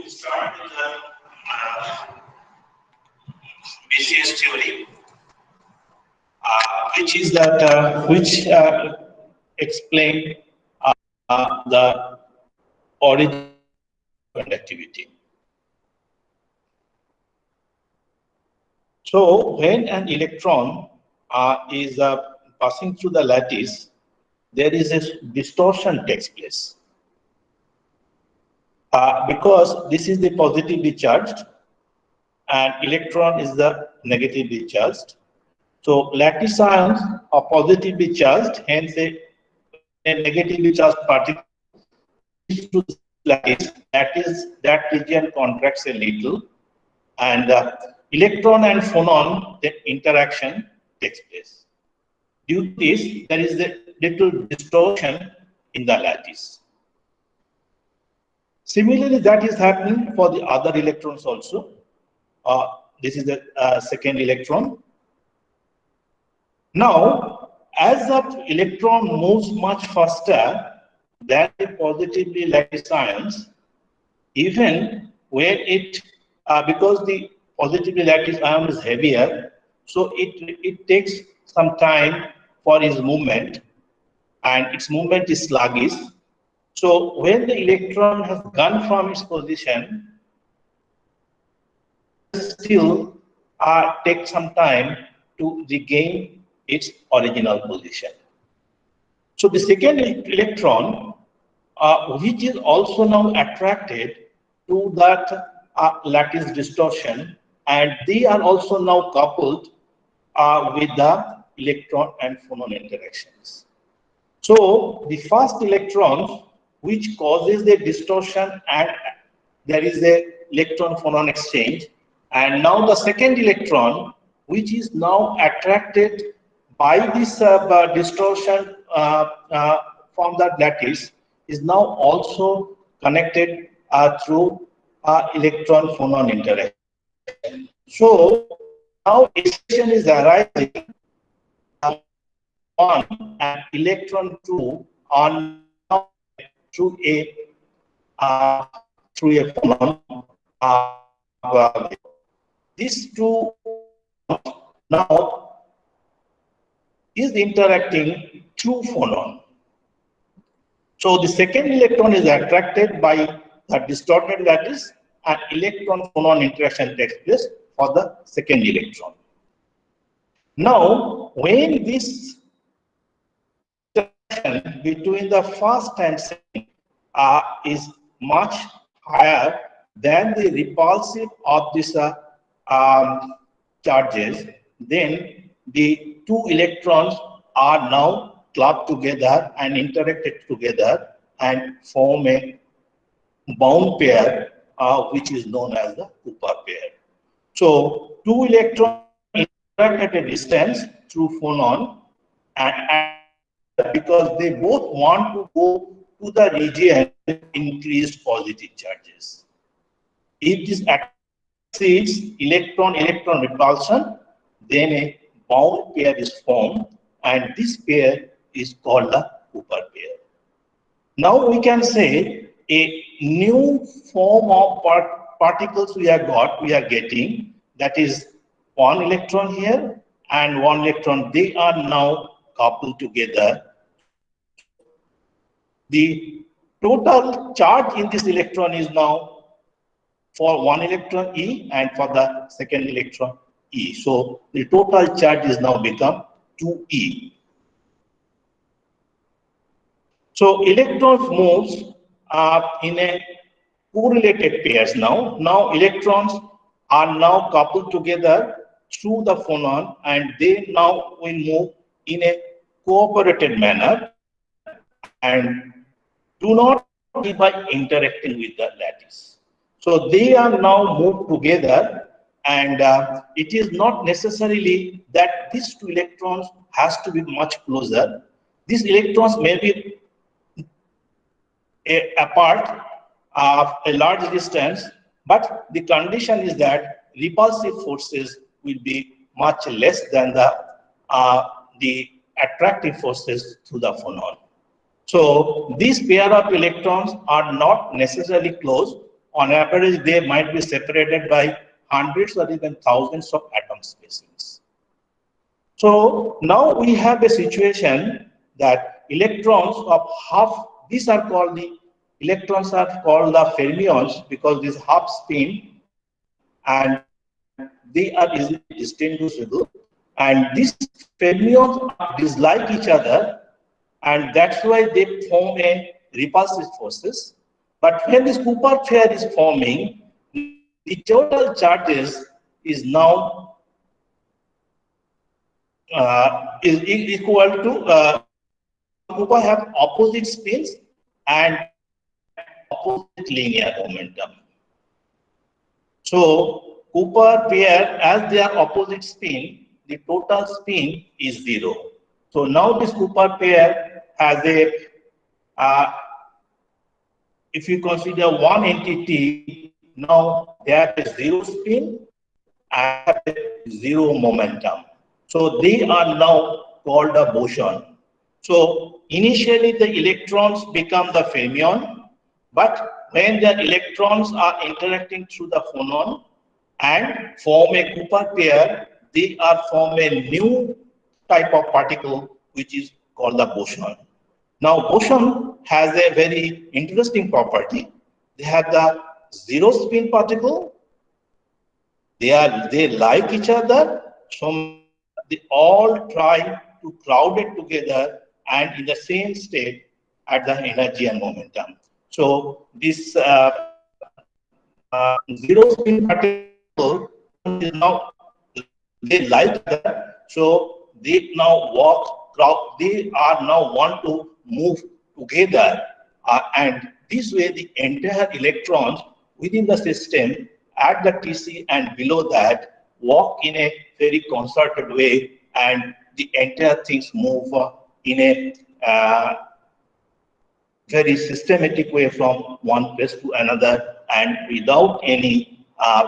start with the BCS theory, which is that which explain the origin of conductivity. So when an electron is passing through the lattice, there is a distortion takes place. Because this is the positively charged and electron is the negatively charged. So lattice ions are positively charged, hence a negatively charged particle to the lattice, that region contracts a little, and electron and phonon, the interaction takes place. Due to this, there is a little distortion in the lattice. Similarly, that is happening for the other electrons also. This is the second electron. Now, as the electron moves much faster than the positively lattice ions, even where it, because the positively lattice ion is heavier, so it takes some time for its movement, and its movement is sluggish. So when the electron has gone from its position, still take some time to regain its original position. So the second electron, which is also now attracted to that lattice distortion, and they are also now coupled with the electron and phonon interactions. So the first electron, which causes the distortion, and there is a electron phonon exchange, and now the second electron, which is now attracted by this distortion from that lattice, is now also connected through electron phonon interaction. So now excitation is arising on and electron 2 on through a phonon. These two now is interacting through phonon. So the second electron is attracted by the distorted lattice, and electron phonon interaction takes place for the second electron. Now, when this interaction between the first and second is much higher than the repulsive of this charges, then the two electrons are now clubbed together and interacted together and form a bound pair, which is known as the Cooper pair. So two electrons interact at a distance through phonon, and because they both want to go to the region with increased positive charges. If this exceeds electron-electron repulsion, then a bound pair is formed, and this pair is called the Cooper pair. Now we can say a new form of particles we are getting, that is one electron here and one electron, they are now coupled together. The total charge in this electron is now for one electron E and for the second electron E. So the total charge is now become 2E. So electrons moves in a correlated pairs now. Now electrons are now coupled together through the phonon, and they now will move in a cooperated manner and do not be by interacting with the lattice. So they are now moved together, and it is not necessarily that these two electrons has to be much closer. These electrons may be apart of a large distance, but the condition is that repulsive forces will be much less than the attractive forces through the phonon. So these pair of electrons are not necessarily close, on average, they might be separated by hundreds or even thousands of atom spacings. So now we have a situation that electrons of half, these are called the electrons are called the fermions because this half spin and they are easily distinguishable. And these fermions are dislike each other, and that's why they form a repulsive forces. But when this Cooper pair is forming, the total charges is now is equal to Cooper have opposite spins and opposite linear momentum. So Cooper pair, as they are opposite spin, the total spin is 0. So now this Cooper pair has a, if you consider one entity, now they have a 0 spin and have a 0 momentum. So they are now called a boson. So initially the electrons become the fermion, but when the electrons are interacting through the phonon and form a Cooper pair, they are form a new type of particle which is called the boson. Now boson has a very interesting property. They have the 0 spin particle. They like each other, so they all try to crowd it together and in the same state at the energy and momentum. So this 0 spin particle is now, they like that, so they now they are now want to move together, and this way the entire electrons within the system at the TC and below that walk in a very concerted way, and the entire things move in a very systematic way from one place to another and without any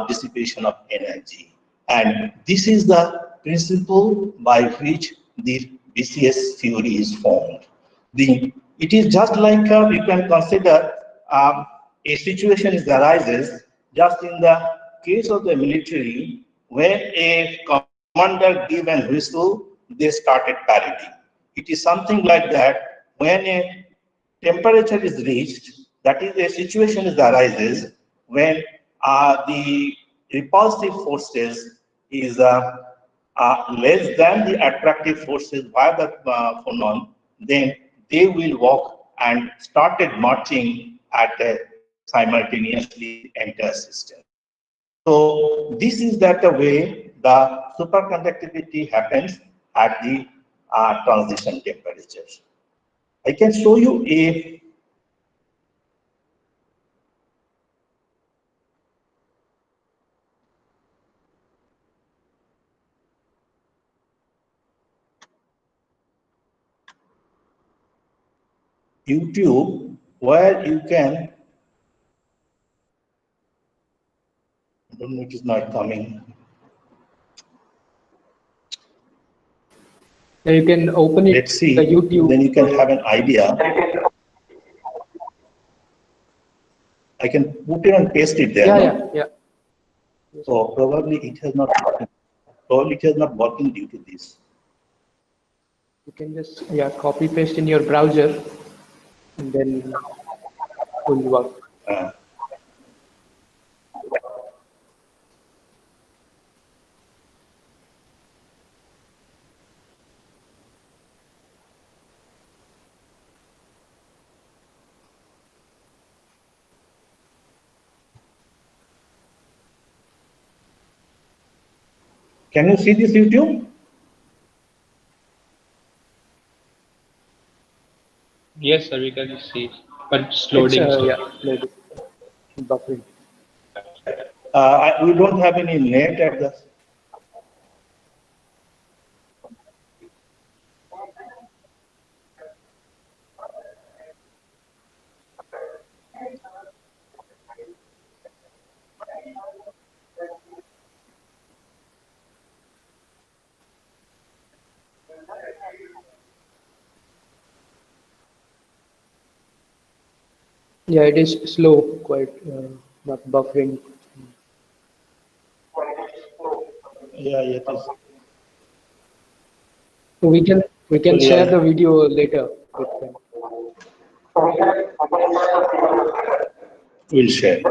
dissipation of energy. And this is the principle by which the BCS theory is formed. It is just like you can consider a situation arises just in the case of the military when a commander gives an whistle, they started parading. It is something like that when a temperature is reached, that is a situation arises when the repulsive forces is less than the attractive forces by the phonon, then they will walk and started marching at simultaneously entire system. So this is that the way the superconductivity happens at the transition temperatures. I can show you a YouTube where you can, I don't know, it is not coming. You can open it. Let's see. The YouTube. Then you can have an idea. I can put it and paste it there. Yeah. So probably it has not working due to this. You can just copy paste in your browser, and then it will work. Can you see this YouTube? Yes, sir, we can see, but it's loading. Loading. Buffering. We don't have any net at the. Yeah, it is slow, quite. not buffering. Yeah, it is. So we can share the video later with them. We'll share.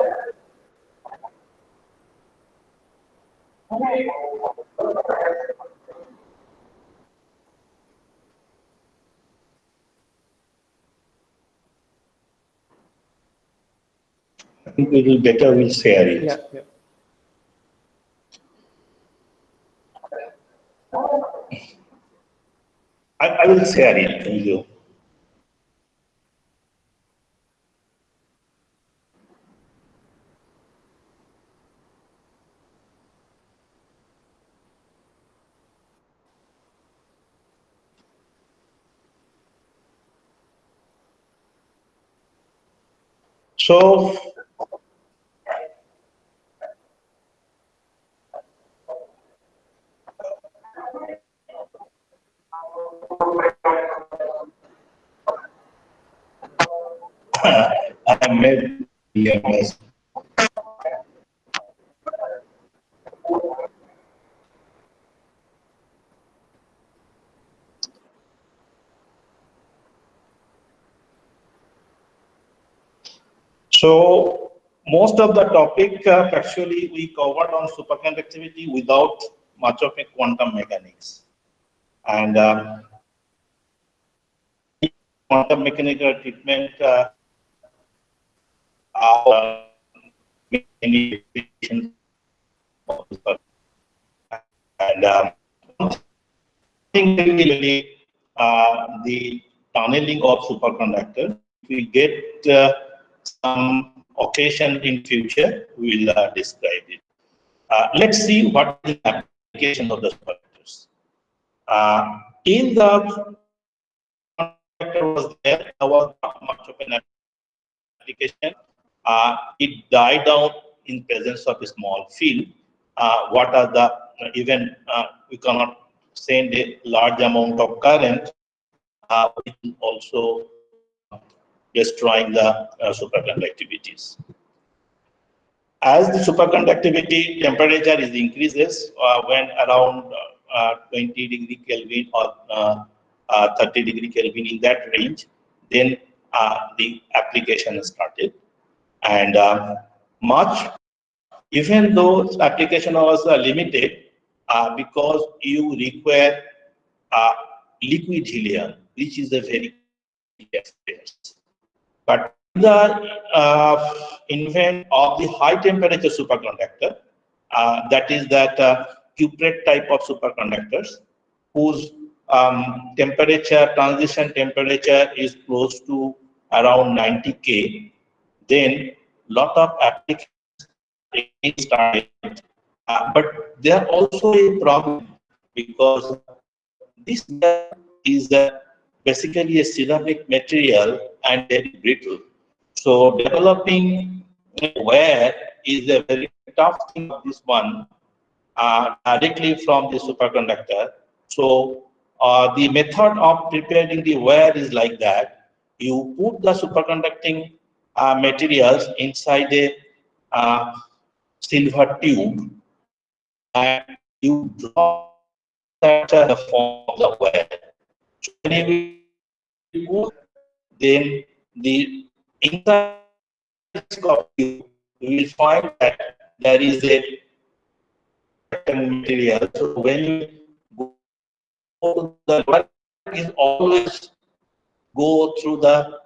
I think it will better. We'll share it. Yeah, yeah. I will share it with you. So I made EMS. So most of the topic actually we covered on superconductivity without much of a quantum mechanics. And quantum mechanical treatment are many applications of super- and one thing really the tunneling of superconductor. We get some occasion in future, we will describe it. Let's see what is the application of the superconductors. In the was there was not much of an application. It died down in presence of a small field. What are the even we cannot send a large amount of current, which is also destroying the superconductivities. As the superconductivity temperature is increases when around 20 degree Kelvin or 30 degree Kelvin in that range, then the application is started. And much, even though application was limited, because you require liquid helium, which is a very experience. But the invent of the high temperature superconductor, that is that cuprate type of superconductors, whose temperature, transition temperature is close to around 90 K, then lot of applications started. But there also a problem because this is basically a ceramic material and very brittle. So developing a wire is a very tough thing of this one directly from the superconductor. So the method of preparing the wire is like that. You put the superconducting materials inside a silver tube and you draw that the form of the wire. So when you put, then the inside of you will find that there is a material. So when you go to the work is always go through the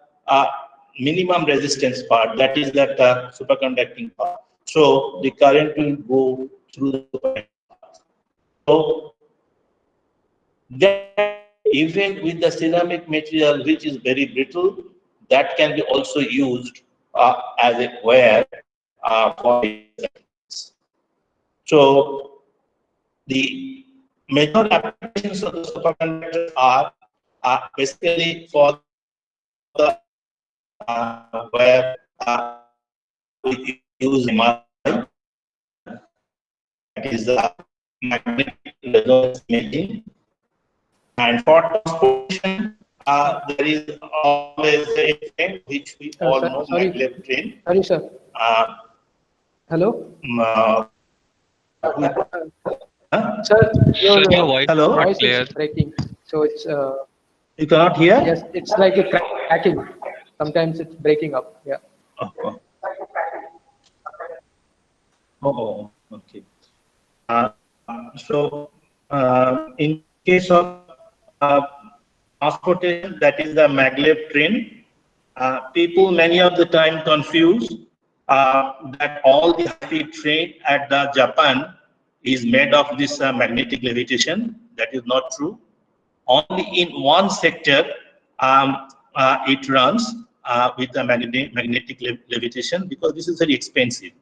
minimum resistance part, that is that superconducting part. So the current will go through the superconducting part. So then even with the ceramic material which is very brittle, that can be also used as a wire for this. So the major applications of the superconductors are basically for the where we use MRI, that is the magnetic resonance imaging, and for transportation there is always a train which we all know, maglev train. Sorry, sir. Hello? Huh? Sir, your Sir, your voice is Hello? not voice is clear. breaking. So it's, You cannot hear? yes, it's like a cracking. Sometimes it's breaking up. Yeah. Oh, oh, oh, okay. Uh, so, in case of uh, transportation, that is the maglev train, people many of the time confuse that all the high-speed train at the Japan is made of this magnetic levitation. That is not true. Only in one sector it runs with the magnetic levitation, because this is very expensive.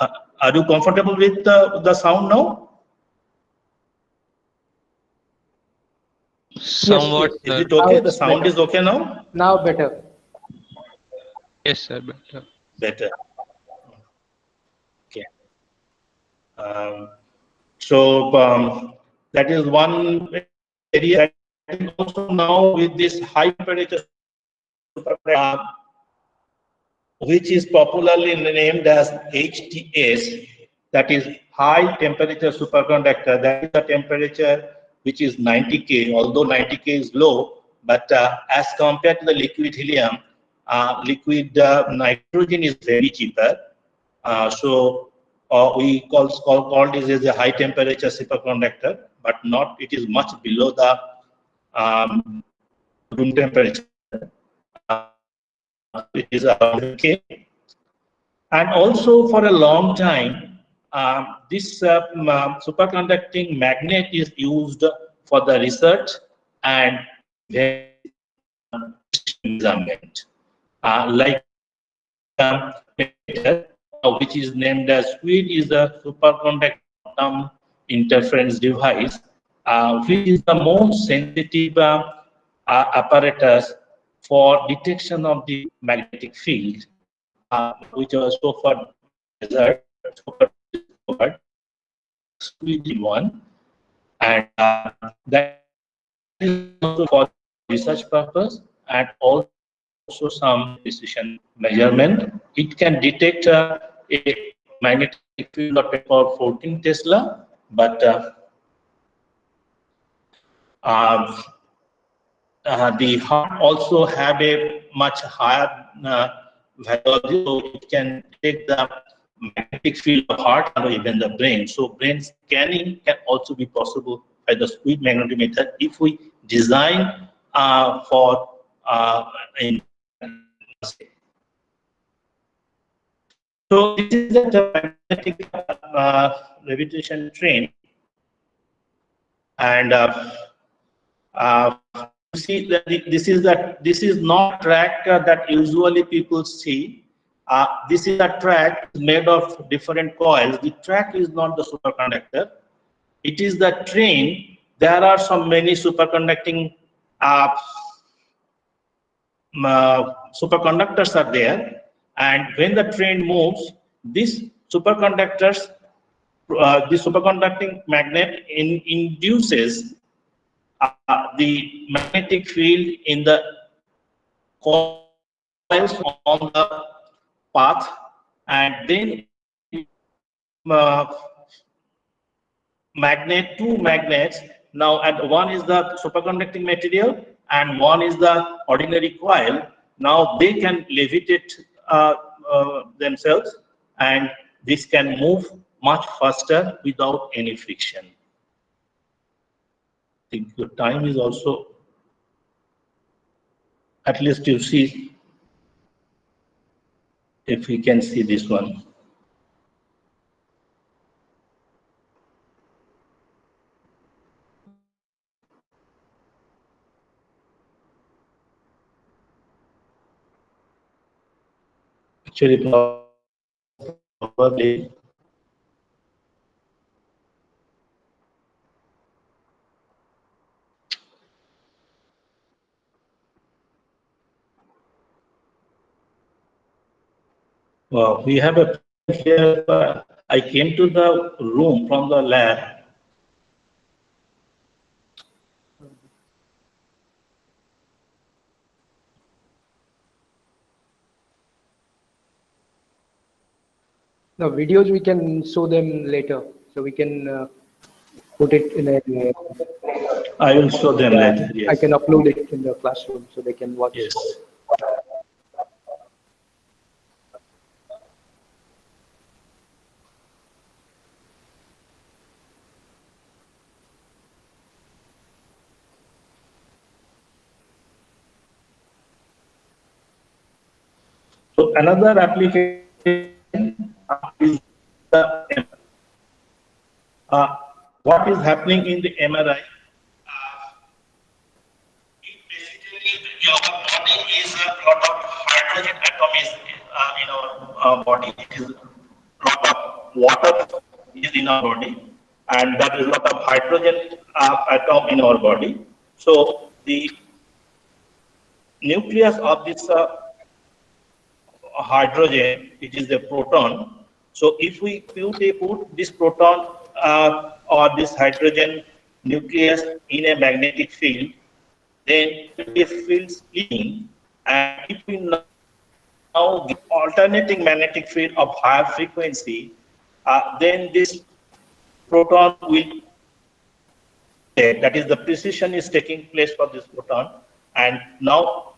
Uh, are you comfortable with the sound now? Yes, Somewhat, yes. Is sir. it Now okay? The it's sound better. is okay now? Now better. Yes, sir. Better. Better. Okay. Um, so that is one area. And also now with this high temperature, which is popularly named as HTS, that is high temperature superconductor. That is the temperature which is 90 K, although 90 K is low, but as compared to the liquid helium, liquid nitrogen is very cheaper. So we call this as a high temperature superconductor, but not, it is much below the room temperature. It is around K. And also for a long time, this superconducting magnet is used for the research and measurement. Like which is named as SQUID, is a superconducting quantum interference device, which is the most sensitive apparatus for detection of the magnetic field, which was so far discovered, SQUID one, and that is also for research purpose and also some precision measurement. It can detect a magnetic field of about 14 Tesla, but uh, the heart also have a much higher value, so it can take the magnetic field of heart or even the brain. So brain scanning can also be possible by the SQUID magnetometer if we design for in. So this is the magnetic levitation train, and see that this is not track that usually people see. This is a track made of different coils. The track is not the superconductor. It is the train. There are some many superconducting superconductors are there, and when the train moves, these superconductors, the superconducting magnet induces the magnetic field in the coils on the path, and then uh, two magnets. Now, and one is the superconducting material and one is the ordinary coil. Now they can levitate themselves, and this can move much faster without any friction. I think your time is also, at least you see, if we can see this one. Actually, probably we have a here. I came to the room from the lab. The videos we can show them later, so we can put it in a. I will show them Yeah, later. I Yes. can upload it in the classroom so they can watch. Yes. So another application is the uh, what is happening in the MRI. Basically, your body is a lot of hydrogen atoms in our body. It is a lot of water is in our body, and that is a lot of hydrogen atom in our body. So the nucleus of this hydrogen, it is the proton. So if we put this proton or this hydrogen nucleus in a magnetic field, then it feels splitting. And if we now give alternating magnetic field of higher frequency, then this proton will, that is the precision is taking place for this proton. And now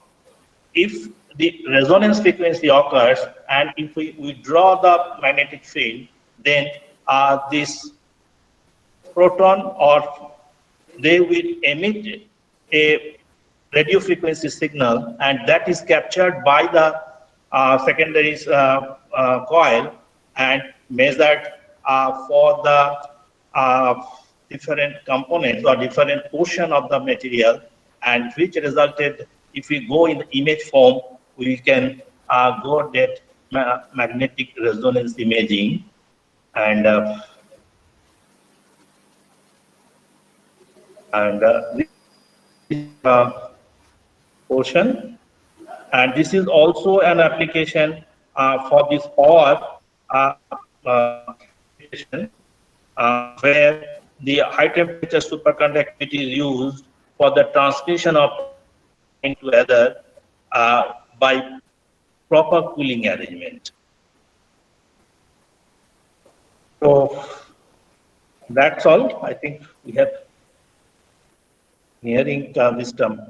if the resonance frequency occurs and if we withdraw the magnetic field, then this proton or they will emit a radio frequency signal, and that is captured by the secondary coil and measured for the different components or different portion of the material, and which resulted, if we go in the image form, we can go that magnetic resonance imaging. And this portion, and this is also an application for this power where the high temperature superconductivity is used for the transmission of into other by proper cooling arrangement. So that's all. I think we have nearing this term.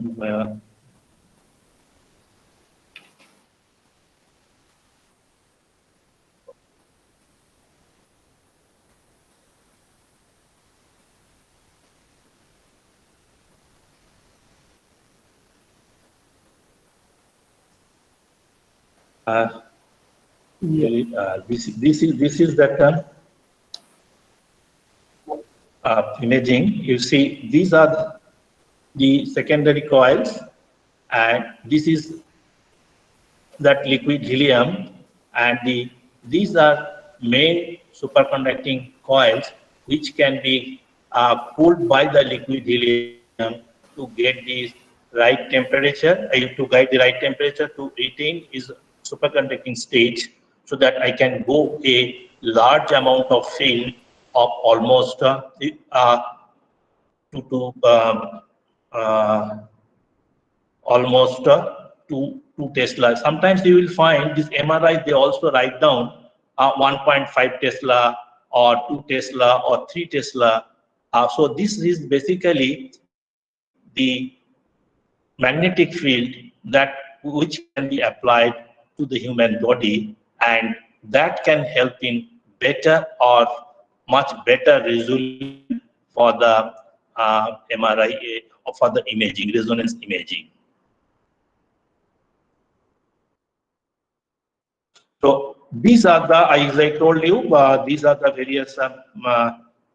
This is the term imaging. You see, these are the secondary coils, and this is that liquid helium, and these are main superconducting coils which can be cooled by the liquid helium to get the right temperature, to guide the right temperature to retain is superconducting stage, so that I can go a large amount of field of almost almost 2 Tesla. Sometimes you will find this MRI, they also write down 1.5 Tesla or 2 Tesla or 3 Tesla. So this is basically the magnetic field that which can be applied to the human body, and that can help in better or much better resolution for the MRI, for the imaging, resonance imaging. So these are the, as I told you, these are the various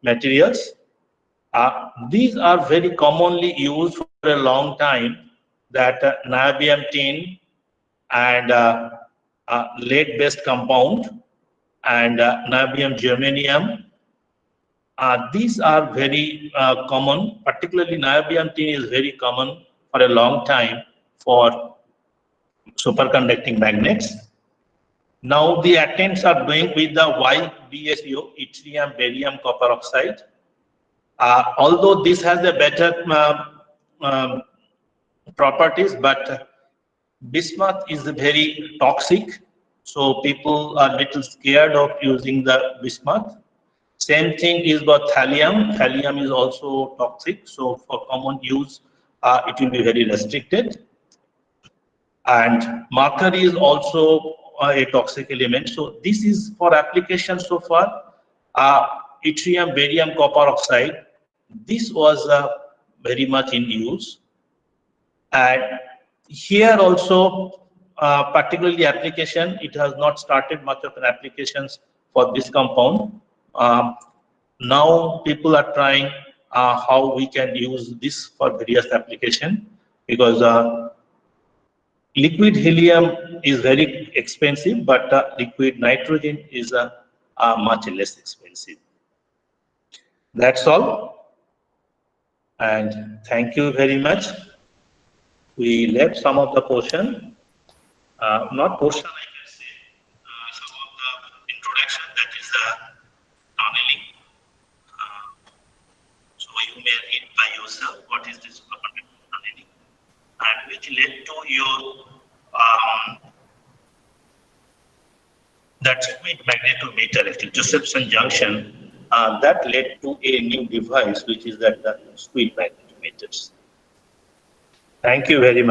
materials. These are very commonly used for a long time, that niobium tin and lead-based compound and niobium germanium. These are very common, particularly niobium tin is very common for a long time for superconducting magnets. Now the attempts are doing with the YBSO, yttrium, barium, copper oxide. Although this has a better properties, but bismuth is very toxic, So people are little scared of using the bismuth. Same thing is about thallium. Thallium is also toxic. So for common use, it will be very restricted. And mercury is also a toxic element. So this is for application so far. Yttrium, barium, copper oxide. This was very much in use. And here also, particularly application, it has not started much of an applications for this compound. Now people are trying how we can use this for various application, because liquid helium is very expensive, but liquid nitrogen is much less expensive. That's all. And thank you very much. We left some of the portion, not portion, I can say, some of the introduction, that is tunneling. So you may read by yourself what is this tunneling, and which led to your that squid magnetometer, actually Josephson junction, that led to a new device, which is that the squid magnetometers. Thank you very much.